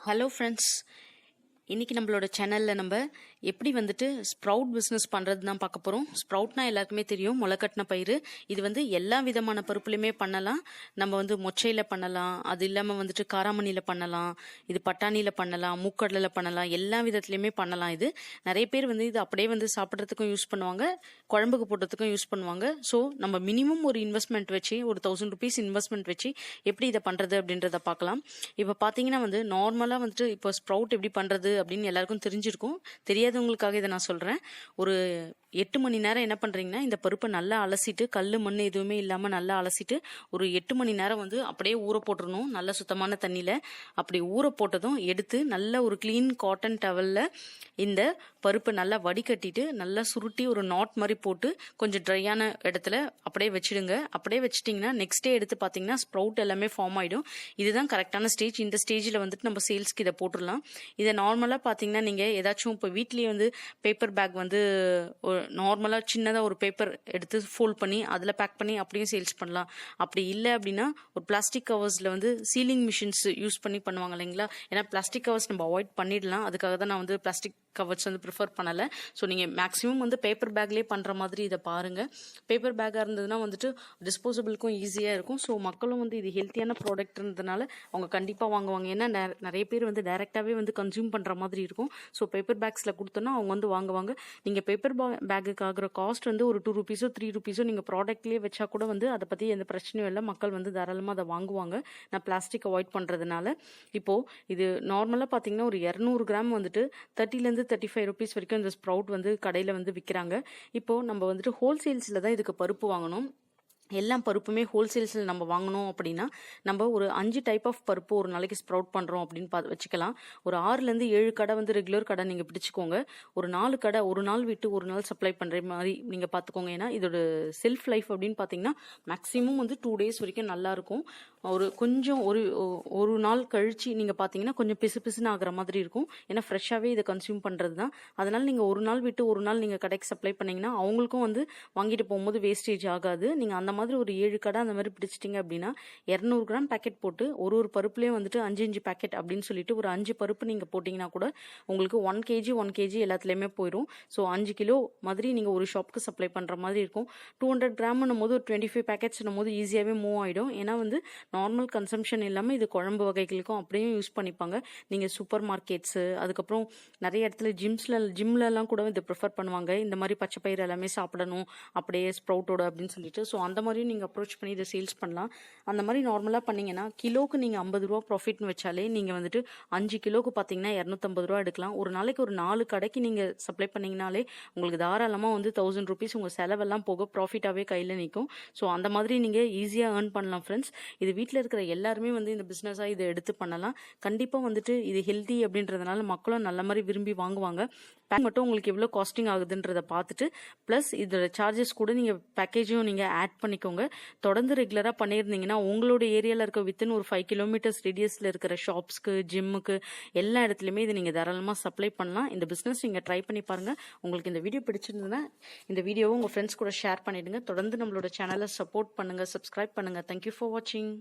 Hello friends, இன்றைக்கி நம்மளோட சேனலில் நம்ம எப்படி வந்துட்டு ஸ்ப்ரவுட் பிஸ்னஸ் பண்ணுறது தான் பார்க்க போகிறோம். ஸ்ப்ரவுட்னா எல்லாருக்குமே தெரியும், முளைக்கட்டின பயிர். இது வந்து எல்லா விதமான பருப்புலையுமே பண்ணலாம். நம்ம வந்து மொச்சையில் பண்ணலாம், அது இல்லாமல் வந்துட்டு காராமணியில் பண்ணலாம், இது பட்டாணியில் பண்ணலாம், மூக்கடலில் பண்ணலாம், எல்லா விதத்துலையுமே பண்ணலாம். இது நிறைய பேர் வந்து இது அப்படியே வந்து சாப்பிட்றதுக்கும் யூஸ் பண்ணுவாங்க, குழம்புக்கு போடுறதுக்கும் யூஸ் பண்ணுவாங்க. ஸோ நம்ம மினிமம் ஒரு இன்வெஸ்ட்மெண்ட் வச்சு, ஒரு 1000 rupees இன்வெஸ்ட்மெண்ட் வச்சு எப்படி இதை பண்ணுறது அப்படின்றத பார்க்கலாம். இப்போ பார்த்தீங்கன்னா வந்து நார்மலாக வந்துட்டு இப்போ ஸ்ப்ரவுட் எப்படி பண்ணுறது அப்படின்னு எல்லாருக்கும் தெரிஞ்சிருக்கும். தெரியாதவங்களுக்காக இதை நான் சொல்கிறேன். ஒரு 8 மணி நேரம் என்ன பண்ணுறீங்கன்னா, இந்த பருப்பை நல்லா அலசிட்டு, கல் மண் எதுவுமே இல்லாமல் நல்லா அலசிட்டு ஒரு 8 மணி நேரம் வந்து அப்படியே ஊற போட்டுடணும், நல்ல சுத்தமான தண்ணியில். அப்படி ஊற போட்டதும் எடுத்து நல்ல ஒரு க்ளீன் காட்டன் டவலில் இந்த பருப்பை நல்லா வடிகட்டிட்டு நல்லா சுருட்டி ஒரு நாட் மாதிரி போட்டு கொஞ்சம் ட்ரையான இடத்துல அப்படியே வச்சிடுங்க. அப்படியே வச்சிட்டிங்கன்னா நெக்ஸ்ட் டே எடுத்து பார்த்தீங்கன்னா ஸ்ப்ரவுட் எல்லாமே ஃபார்ம் ஆகிடும். இதுதான் கரெக்டான ஸ்டேஜ். இந்த ஸ்டேஜில் வந்துட்டு நம்ம சேல்ஸ்க்கு இதை போட்டுடலாம். இதை நார்மலாக பார்த்தீங்கன்னா நீங்கள் ஏதாச்சும் இப்போ வீட்லேயே வந்து பேப்பர் பேக் வந்து நார்மலாக சின்னதாக ஒரு பேப்பர் எடுத்து ஃபோல்ட் பண்ணி அதில் பேக் பண்ணி அப்படியும் சேல்ஸ் பண்ணலாம். அப்படி இல்லை அப்படின்னா ஒரு பிளாஸ்டிக் கவர்ஸில் வந்து சீலிங் மிஷின்ஸ் யூஸ் பண்ணி பண்ணுவாங்க இல்லைங்களா. ஏன்னா பிளாஸ்டிக் கவர்ஸ் நம்ம அவாய்ட் பண்ணிடலாம். அதுக்காக தான் நான் வந்து பிளாஸ்டிக் கவர்ஸ் வந்து ப்ரிஃபர் பண்ணலை. ஸோ நீங்கள் மேக்ஸிமம் வந்து பேப்பர் பேக்லேயே பண்ணுற மாதிரி இதை பாருங்கள். பேப்பர் பேக்காக இருந்ததுன்னா வந்துட்டு டிஸ்போசபிளுக்கும் ஈஸியாக இருக்கும். ஸோ மக்களும் வந்து இது ஹெல்த்தியான ப்ராடக்ட்ன்றதுனால அவங்க கண்டிப்பாக வாங்குவாங்க. ஏன்னா நிறைய பேர் வந்து டைரெக்டாகவே வந்து கன்சியூம் பண்ணுற மாதிரி இருக்கும். ஸோ பேப்பர் பேக்ஸில் கொடுத்தோன்னா அவங்க வந்து வாங்குவாங்க. நீங்கள் பேப்பர் பேக்குக்கு ஆகிற காஸ்ட் வந்து ஒரு 2 rupees 3 rupees நீங்கள் ப்ராடக்ட்லேயே வச்சா கூட வந்து அதை பற்றி எந்த பிரச்சனையும் இல்லை. மக்கள் வந்து தாராளமாக அதை வாங்குவாங்க, நான் பிளாஸ்டிக் அவாய்ட் பண்ணுறதுனால. இப்போது இது நார்மலாக பார்த்தீங்கன்னா ஒரு 200 கிராம் வந்துட்டு 30 to 35 rupees வரைக்கும் இந்த ஸ்ப்ரவுட் வந்து கடையில் வந்து விற்கிறாங்க. இப்போது நம்ம வந்துட்டு ஹோல்சேல்ஸில் தான் இதுக்கு பருப்பு வாங்கணும். எல்லா பருப்புமே ஹோல்சேல்ஸில் நம்ம வாங்கணும் அப்படின்னா நம்ம ஒரு 5 டைப் ஆஃப் பருப்பு ஒரு நாளைக்கு ஸ்ப்ரவுட் பண்ணுறோம் அப்படின்னு வச்சுக்கலாம். ஒரு 6 to 7 கடை வந்து ரெகுலர் கடை நீங்கள் பிடிச்சிக்கோங்க. ஒரு 4 கடை ஒரு நாள் விட்டு ஒரு நாள் சப்ளை பண்ணுற மாதிரி நீங்கள் பார்த்துக்கோங்க. ஏன்னா இதோட செல்ஃப் லைஃப் அப்படின்னு பார்த்தீங்கன்னா மேக்ஸிமம் வந்து 2 days வரைக்கும் நல்லாயிருக்கும். ஒரு கொஞ்சம் ஒரு நாள் கழிச்சு நீங்கள் பார்த்தீங்கன்னா கொஞ்சம் பிசுன்னு ஆகிற மாதிரி இருக்கும். ஏன்னா ஃப்ரெஷ்ஷாகவே இதை கன்சியூம் பண்ணுறது தான். அதனால் நீங்கள் ஒரு நாள் விட்டு ஒரு நாள் நீங்கள் கடைக்கு சப்ளை பண்ணிங்கன்னா அவங்களுக்கும் வந்து வாங்கிட்டு போகும்போது வேஸ்டேஜ் ஆகாது. நீங்கள் அந்த மாதிரி ஒரு 7 கடை அந்த மாதிரி பிடிச்சிட்டிங்க அப்படின்னா 200 கிராம் பேக்கெட் போட்டு ஒரு பருப்புலேயே வந்துட்டு 5 பேக்கெட் அப்படின்னு சொல்லிட்டு ஒரு 5 பருப்பு நீங்கள் போட்டிங்கன்னா கூட உங்களுக்கு 1 kg எல்லாத்துலேயுமே போயிடும். ஸோ 5 கிலோ மாதிரி நீங்கள் ஒரு ஷாப்புக்கு சப்ளை பண்ணுற மாதிரி இருக்கும். 200 கிராம்னும் போது ஒரு 25 பேக்கெட்ஸ்னும் போது ஈஸியாகவே மூவ் ஆகிடும். ஏன்னா வந்து நார்மல் கன்சம்ஷன் இல்லாமல் இது குழம்பு வகைகளுக்கும் அப்படியே யூஸ் பண்ணிப்பாங்க. நீங்கள் சூப்பர் மார்க்கெட்ஸு, அதுக்கப்புறம் நிறைய இடத்துல ஜிம்லலாம் கூட இது ப்ரிஃபர் பண்ணுவாங்க. இந்த மாதிரி பச்சை பயிர் எல்லாமே சாப்பிடணும் அப்படியே ஸ்ப்ரவுட்டோட அப்படின்னு சொல்லிட்டு. ஸோ அந்த மாதிரியும் நீங்கள் அப்ரோச் பண்ணி இதை சேல்ஸ் பண்ணலாம். அந்த மாதிரி நார்மலாக பண்ணிங்கன்னா கிலோக்கு நீங்கள் 50 ரூபா ப்ராஃபிட்னு வச்சாலே நீங்கள் வந்துட்டு 5 கிலோக்கு பார்த்தீங்கன்னா 250 ரூபா எடுக்கலாம். ஒரு நாளைக்கு ஒரு 4 கடைக்கு நீங்கள் சப்ளை பண்ணிங்கனாலே உங்களுக்கு தாராளமாக வந்து 1000 rupees உங்கள் செலவெல்லாம் போக ப்ராஃபிட்டாகவே கையில் நிற்கும். ஸோ அந்த மாதிரி நீங்கள் ஈஸியாக ஏர்ன் பண்ணலாம் ஃப்ரெண்ட்ஸ். இது வீட்டில் இருக்கிற எல்லாருமே வந்து இந்த பிஸ்னஸாக இதை எடுத்து பண்ணலாம். கண்டிப்பாக வந்துட்டு இது ஹெல்த்தி அப்படின்றதுனால மக்களும் நல்ல மாதிரி விரும்பி வாங்குவாங்க. பேக் மட்டும் உங்களுக்கு எவ்வளோ காஸ்டிங் ஆகுதுன்றதை பார்த்துட்டு ப்ளஸ் இதோட சார்ஜஸ் கூட நீங்கள் பேக்கேஜும் நீங்கள் ஆட் பண்ணிக்கோங்க. தொடர்ந்து ரெகுலராக பண்ணியிருந்தீங்கன்னா உங்களோட ஏரியாவில் இருக்க வித்தின் ஒரு 5 kilometers ரேடியஸில் இருக்கிற ஷாப்ஸ்க்கு, ஜிம்முக்கு எல்லா இடத்துலையுமே இதை நீங்கள் தாராளமாக சப்ளை பண்ணலாம். இந்த பிஸ்னஸ் நீங்கள் ட்ரை பண்ணி பாருங்கள். உங்களுக்கு இந்த வீடியோ பிடிச்சிருந்ததுன்னா இந்த வீடியோவை உங்கள் ஃப்ரெண்ட்ஸ் கூட ஷேர் பண்ணிவிடுங்க. தொடர்ந்து நம்மளோட சேனலை சப்போர்ட் பண்ணுங்கள், சப்ஸ்கிரைப் பண்ணுங்கள். தேங்க்யூ ஃபார் வாட்சிங்.